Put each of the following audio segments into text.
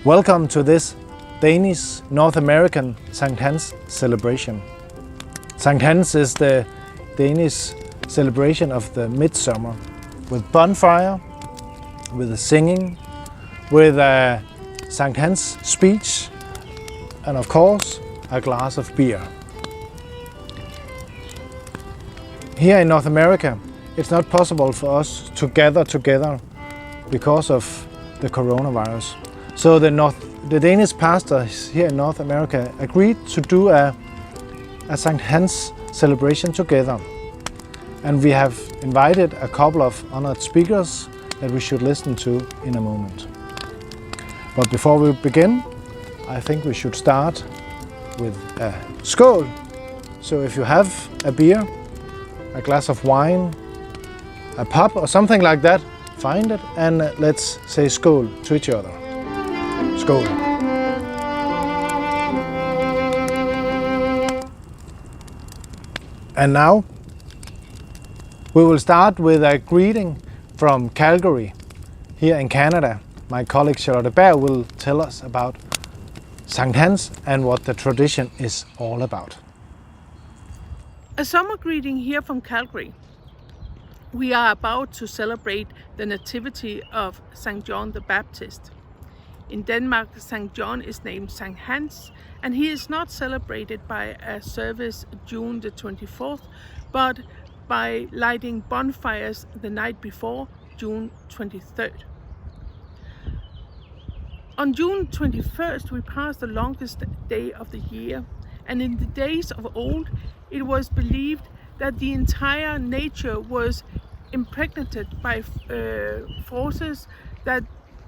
Welcome to this Danish North American St. Celebration. St. is the Danish celebration of the midsummer with bonfire, with the singing, with a St. speech, and of course a glass of beer. Here in North America, it's not possible for us to gather together because of the coronavirus. So the Danish pastors here in North America agreed to do a St. celebration together. And we have invited a couple of honored speakers that we should listen to in a moment. But before we begin, I think we should start with a skål. So if you have a beer, a glass of wine, a pub or something like that, find it and let's say skål to each other. Skål. And now we will start with a greeting from Calgary, here in Canada. My colleague Charlotte Berg will tell us about St. and what the tradition is all about. A summer greeting here from Calgary. We are about to celebrate the nativity of St. John the Baptist. In Denmark, St. John is named St. Hans, and he is not celebrated by a service June the 24th, but by lighting bonfires the night before, June 23rd. On June 21st, we pass the longest day of the year, and in the days of old, it was believed that the entire nature was impregnated by forces that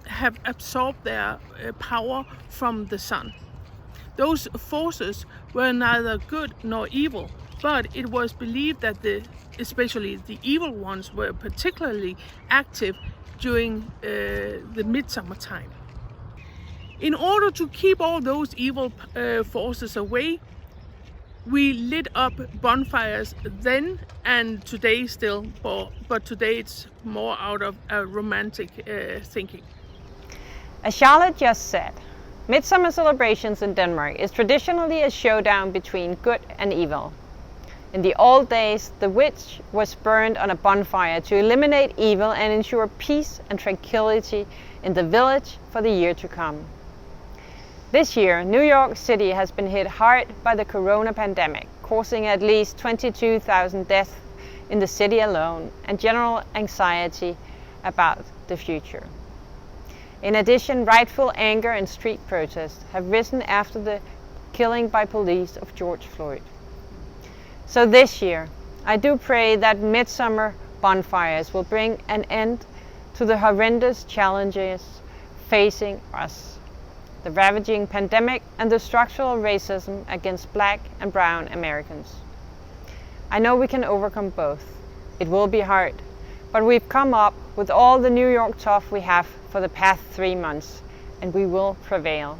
have absorbed their power from the sun. Those forces were neither good nor evil, but it was believed that especially the evil ones were particularly active during the midsummer time. In order to keep all those evil forces away, we lit up bonfires then and today still, but today it's more out of a romantic thinking. As Charlotte just said, Midsummer celebrations in Denmark is traditionally a showdown between good and evil. In the old days, the witch was burned on a bonfire to eliminate evil and ensure peace and tranquility in the village for the year to come. This year, New York City has been hit hard by the corona pandemic, causing at least 22,000 deaths in the city alone and general anxiety about the future. In addition, rightful anger and street protests have risen after the killing by police of George Floyd. So this year, I do pray that midsummer bonfires will bring an end to the horrendous challenges facing us, the ravaging pandemic and the structural racism against Black and brown Americans. I know we can overcome both. It will be hard, but we've come up with all the New York tough we have for the past 3 months, and we will prevail.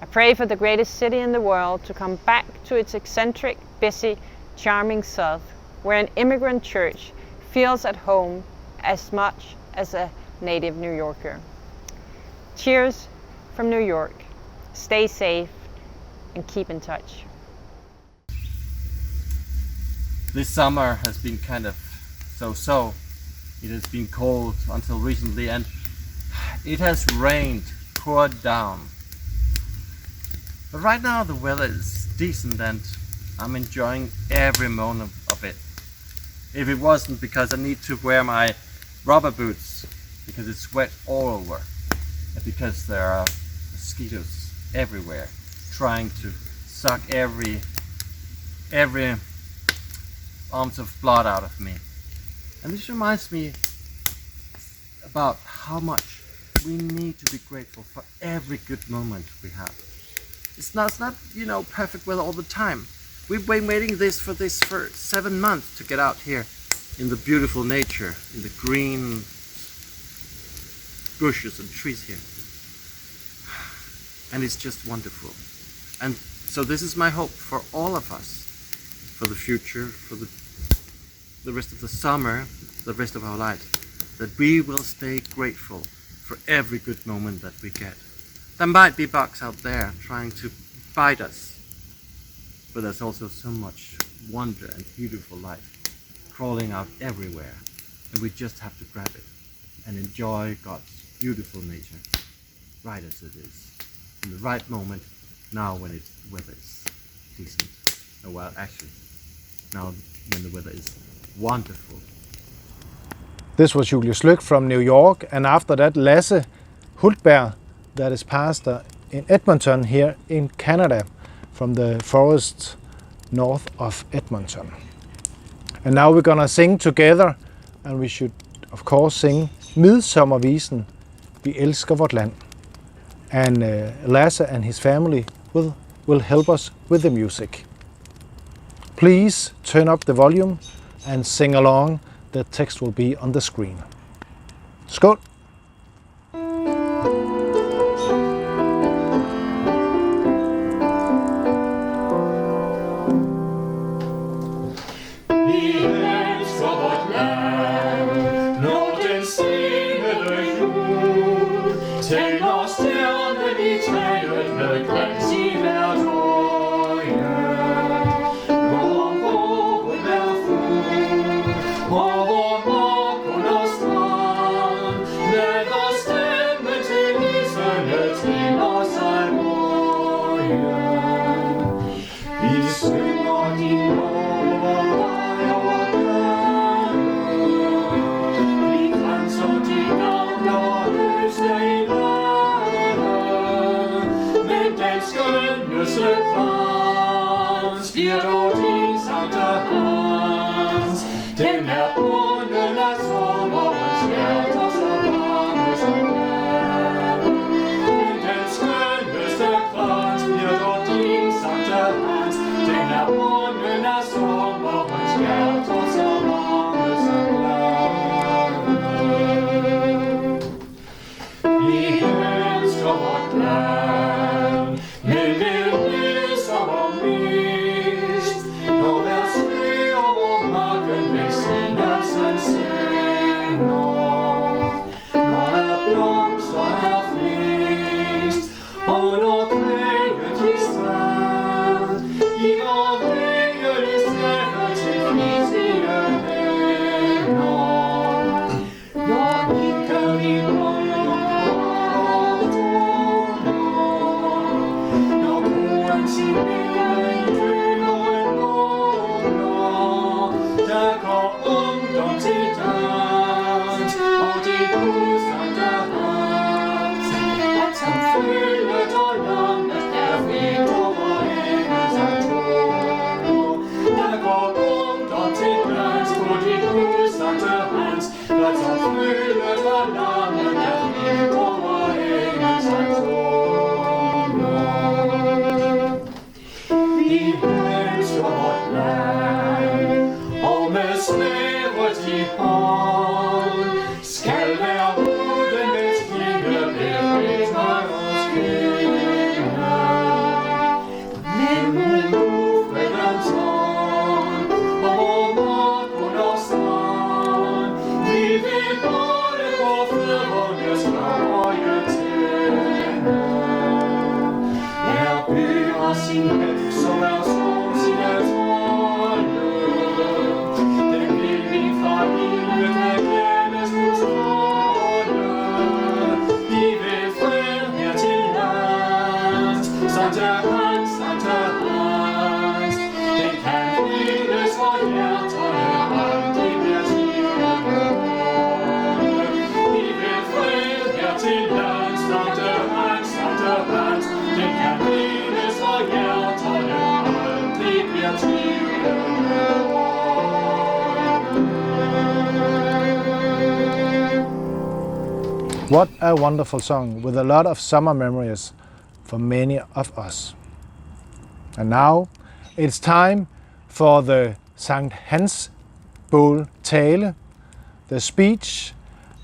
I pray for the greatest city in the world to come back to its eccentric, busy, charming self, where an immigrant church feels at home as much as a native New Yorker. Cheers from New York. Stay safe and keep in touch. This summer has been kind of so-so. It has been cold until recently and it has rained, poured down. But right now the weather is decent and I'm enjoying every moment of it. If it wasn't because I need to wear my rubber boots because it's wet all over and because there are mosquitoes everywhere trying to suck every ounce of blood out of me. And this reminds me about how much we need to be grateful for every good moment we have. It's not perfect weather all the time. We've been waiting for this for 7 months to get out here in the beautiful nature, in the green bushes and trees here. And it's just wonderful. And so this is my hope for all of us, for the future, for the rest of the summer, the rest of our lives, that we will stay grateful for every good moment that we get. There might be bugs out there trying to bite us, but there's also so much wonder and beautiful life crawling out everywhere, and we just have to grab it and enjoy God's beautiful nature right as it is, in the right moment, now when the weather is decent. Oh, well, actually, now when the weather is wonderful. This was Julius Lyk from New York, and after that Lasse Hultberg, that is pastor in Edmonton here in Canada, from the forest north of Edmonton. And now we're gonna sing together, and we should of course sing Midsommervisen, Vi elsker vort land. And Lasse and his family will help us with the music. Please turn up the volume and sing along. The text will be on the screen. Skål! What a wonderful song with a lot of summer memories for many of us. And now it's time for the Sankt Hans båltale, the speech,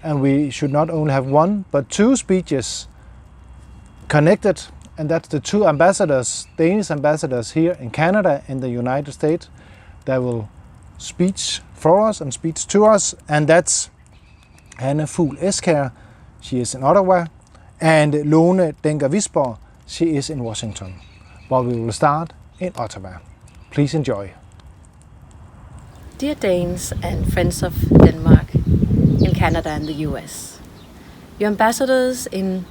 and we should not only have one but two speeches connected, and that's the two ambassadors, Danish ambassadors here in Canada and the United States, that will speech for us and speech to us, and that's Hanne Fugl Eskær. She is in Ottawa, And Lone Dencker Wisborg, she is in Washinton. But we will start in Ottawa. Please enjoy. Dear Danes and friends of Denmark in Canada and the US, your ambassadors in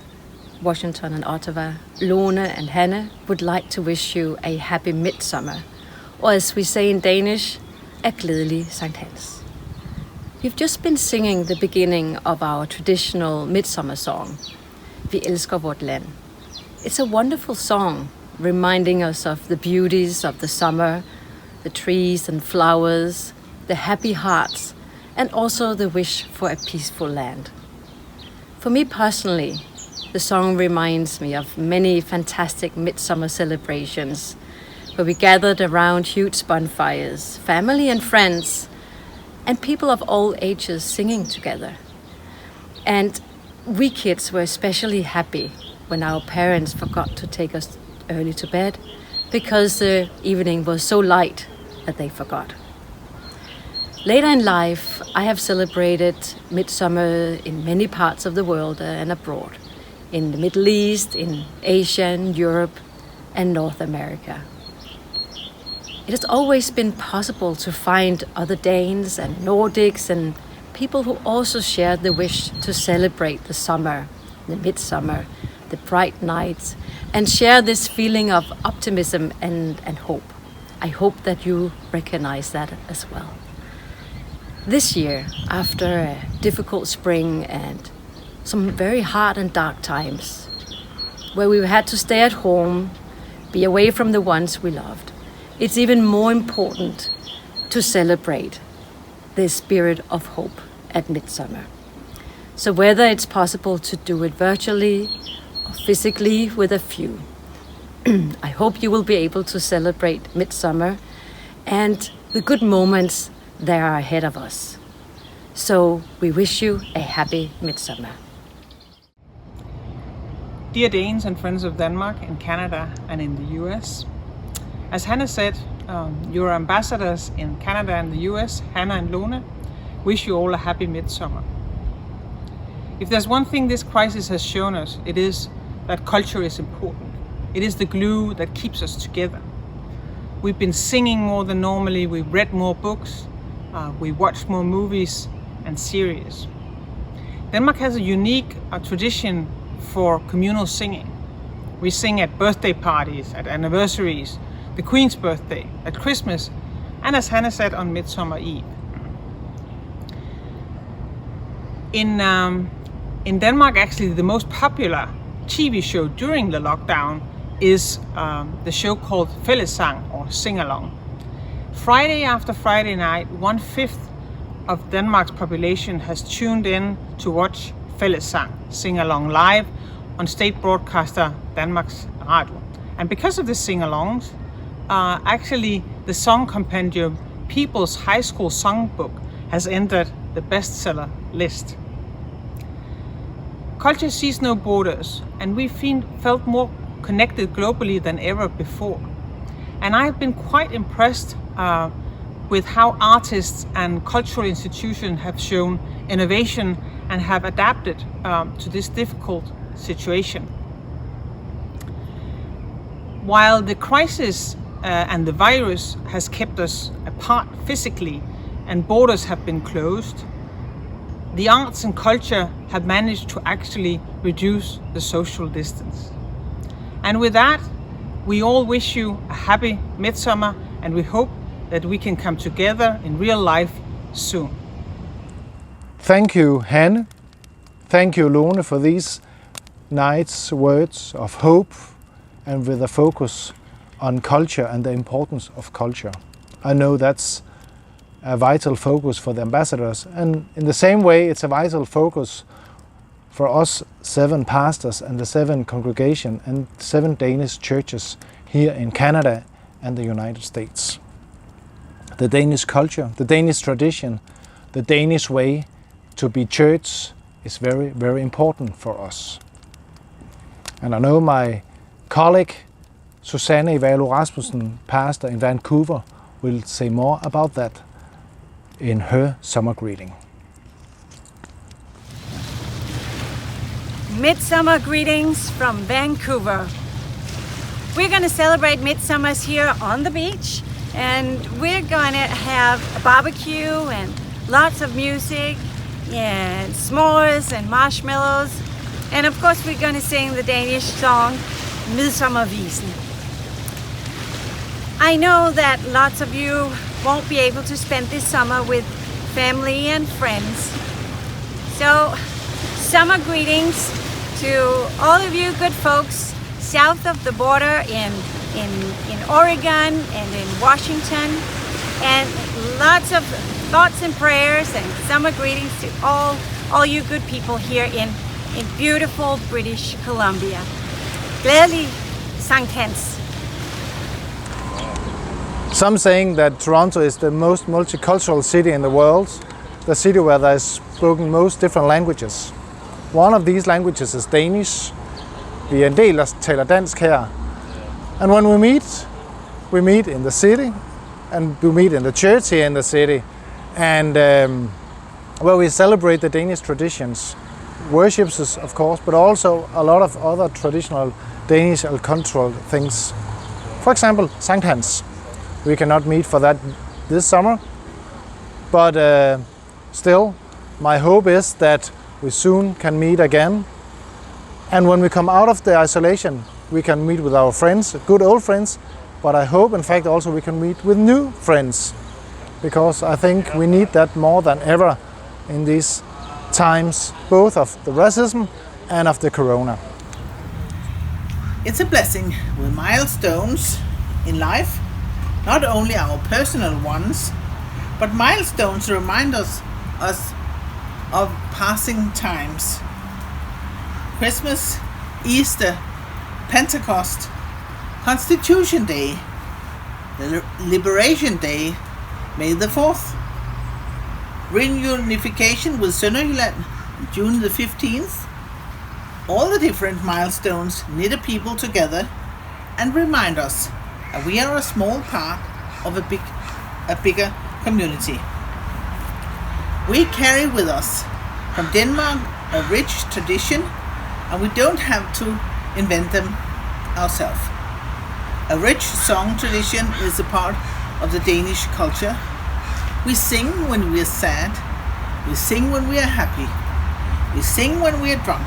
Washinton and Ottawa, Lone and Hanne, would like to wish you a happy midsummer, or as we say in Danish, a glædelig Sankt Hans. We've just been singing the beginning of our traditional midsummer song, Vi elsker vort land. It's a wonderful song, reminding us of the beauties of the summer, the trees and flowers, the happy hearts, and also the wish for a peaceful land. For me personally, the song reminds me of many fantastic midsummer celebrations where we gathered around huge bonfires, family and friends, and people of all ages singing together. And we kids were especially happy when our parents forgot to take us early to bed because the evening was so light that they forgot. Later in life, I have celebrated midsummer in many parts of the world and abroad, in the Middle East, in Asia, and Europe, and North America. It has always been possible to find other Danes and Nordics and people who also shared the wish to celebrate the summer, the midsummer, the bright nights, and share this feeling of optimism and hope. I hope that you recognize that as well. This year, after a difficult spring and some very hard and dark times, where we had to stay at home, be away from the ones we loved, it's even more important to celebrate the spirit of hope at midsummer. So whether it's possible to do it virtually or physically with a few, I hope you will be able to celebrate midsummer and the good moments that are ahead of us. So we wish you a happy midsummer. Dear Danes and friends of Denmark in Canada and in the US, as Hanne said, your ambassadors in Canada and the US, Hanne and Lone, wish you all a happy midsummer. If there's one thing this crisis has shown us, it is that culture is important. It is the glue that keeps us together. We've been singing more than normally, we've read more books, we watched more movies and series. Denmark has a unique tradition for communal singing. We sing at birthday parties, at anniversaries, the Queen's birthday, at Christmas, and as Hanne said, on Midsummer Eve. In Denmark, actually, the most popular TV show during the lockdown is the show called Fællessang, or Sing Along. Friday after Friday night, 1/5 of Denmark's population has tuned in to watch Fællessang, Sing Along live on state broadcaster Danmarks Radio. And because of the sing-alongs, actually the song compendium People's High School Songbook has entered the bestseller list. Culture sees no borders, and we felt more connected globally than ever before. And I've been quite impressed with how artists and cultural institutions have shown innovation and have adapted to this difficult situation. While the crisis and the virus has kept us apart physically and borders have been closed, the arts and culture have managed to actually reduce the social distance. And with that, we all wish you a happy midsummer, and we hope that we can come together in real life soon. Thank you, Hanne. Thank you, Lone, for these nice words of hope and with a focus on culture and the importance of culture. I know that's a vital focus for the ambassadors, and in the same way it's a vital focus for us 7 pastors and the 7 congregation and 7 Danish churches here in Canada and the United States. The Danish culture, the Danish tradition, the Danish way to be church is very, very important for us. And I know my colleague Susanne Ivalo Rasmussen, pastor in Vancouver, will say more about that in her summer greeting. Midsummer greetings from Vancouver. We're going to celebrate Midsummers here on the beach, and we're going to have a barbecue and lots of music and s'mores and marshmallows, and of course we're going to sing the Danish song Midsommervisen. I know that lots of you won't be able to spend this summer with family and friends, so summer greetings to all of you good folks south of the border in Oregon and in Washington, and lots of thoughts and prayers and summer greetings to all you good people here in beautiful British Columbia. Glædelig Sankt Hans. Some saying that Toronto is the most multicultural city in the world, the city where there is spoken most different languages. One of these languages is Danish. Vi er en del, der taler dansk her. And when we meet in the city, and we meet in the church here in the city, and where we celebrate the Danish traditions, worships of course, but also a lot of other traditional Danish and cultural things. For example, Sankt Hans. We cannot meet for that this summer, but still, my hope is that we soon can meet again. And when we come out of the isolation, we can meet with our friends, good old friends, but I hope in fact also we can meet with new friends, because I think we need that more than ever in these times, both of the racism and of the corona. It's a blessing with milestones in life, not only our personal ones, but milestones remind us of passing times. Christmas, Easter, Pentecost, Constitution Day, the Liberation Day, May the 4th, reunification with Sønderjylland, June the 15th. All the different milestones knit a people together and remind us that we are a small part of a bigger community. We carry with us from Denmark a rich tradition, and we don't have to invent them ourselves. A rich song tradition is a part of the Danish culture. We sing when we are sad, we sing when we are happy, we sing when we are drunk,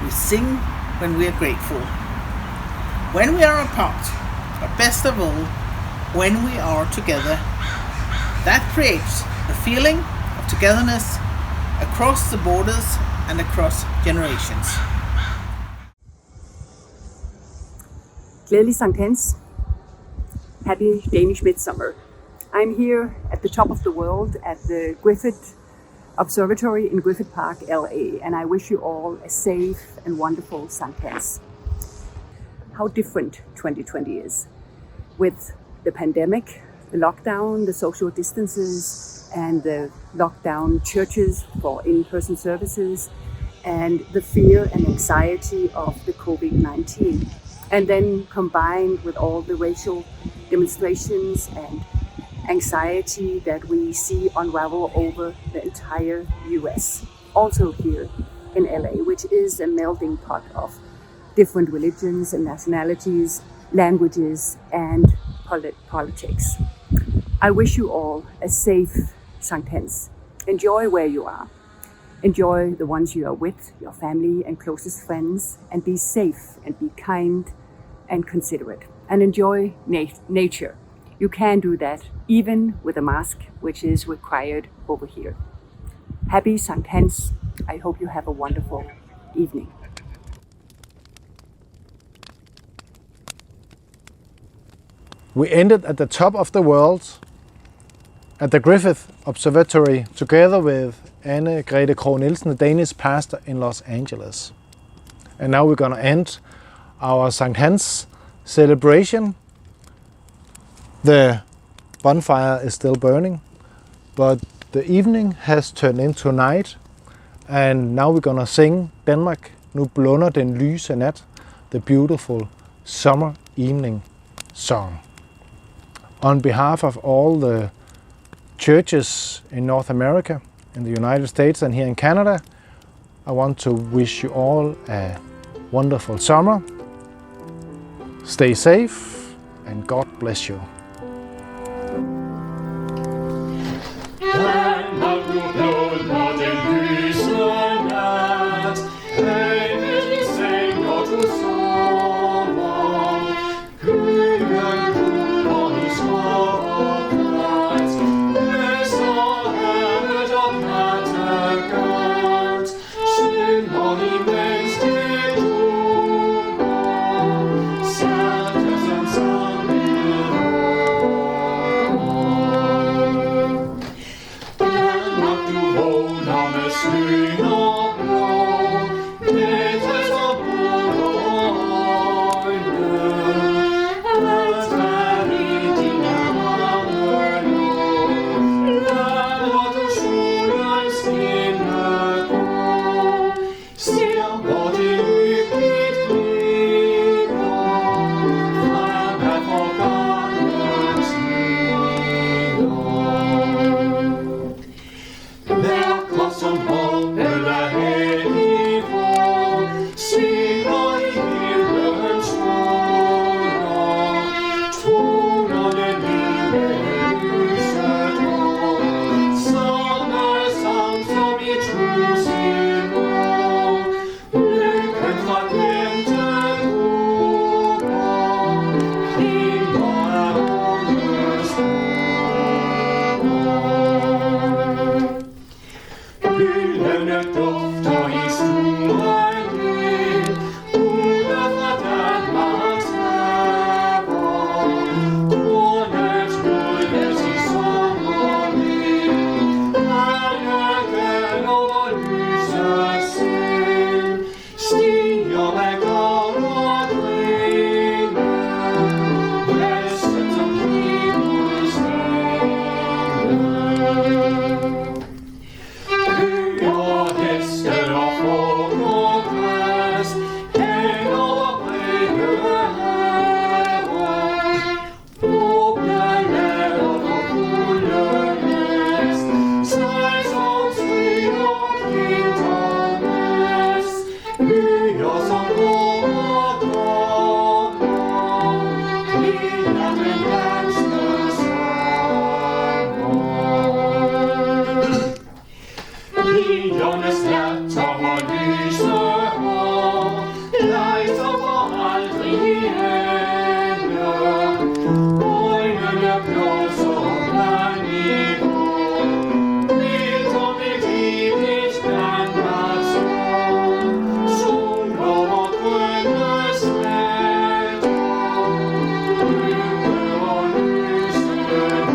we sing when we are grateful. When we are apart, but best of all, when we are together. That creates a feeling of togetherness across the borders and across generations. Glædelig Sankt Hans. Happy Danish Midsummer. I'm here at the top of the world at the Griffith Observatory in Griffith Park, LA, and I wish you all a safe and wonderful Sankt Hans. How different 2020 is. With the pandemic, the lockdown, the social distances, and the lockdown churches for in-person services, and the fear and anxiety of the COVID-19. And then combined with all the racial demonstrations and anxiety that we see unravel over the entire US. Also here in LA, which is a melting pot of different religions and nationalities, languages, and politics. I wish you all a safe Sankt Hans. Enjoy where you are. Enjoy the ones you are with, your family and closest friends, and be safe and be kind and considerate. And enjoy nature. You can do that even with a mask, which is required over here. Happy Sankt Hans. I hope you have a wonderful evening. We ended at the top of the world at the Griffith Observatory together with Hanne Fugl Eskær, the Danish pastor in Los Angeles. And now we're going to end our Sankt Hans celebration. The bonfire is still burning, but the evening has turned into night, and now we're going to sing Danmark, nu blunder den lyse nat, the beautiful summer evening song. On behalf of all the churches in North America, in the United States and here in Canada, I want to wish you all a wonderful summer. Stay safe and God bless you. Danmark, du blunder den lyse nat. Havet i seng, og du sover. Køen kuler i skov og græs. Læser havet og Kattegat. Synger imens det duer. Sætter som sang i Syn og blå, metres og brune alt er i dine arme nu. Lader du solen skinne gå, ser hvor det lykkeligt ligger, frem af forgangne tider. Som håbet er hellig vor, svinger i himlens toner, tonerne lyde lyse år, samme sang som i tusind år, lykken fra glemte grupper, klinger af unges Hyldene dufter i stuen ind, ude fra Danmarks haver. Kornet modnes i sommervind, Hanne over lyse sind, stiger af gavn og grine, næsten som himmelens og heste og får og græs hen over brede haver. Åbne lader og fulde næst, sig som svin og kindernes, byer som går og kommer, klinger den danske sommer. Pigernes latter og lyse hår, lejser for aldrig ende. Øjnene blåser blandt i vår, mildt og begiveligt Danmarks år. Sol over grønne sletter, lykke og lyse nætter.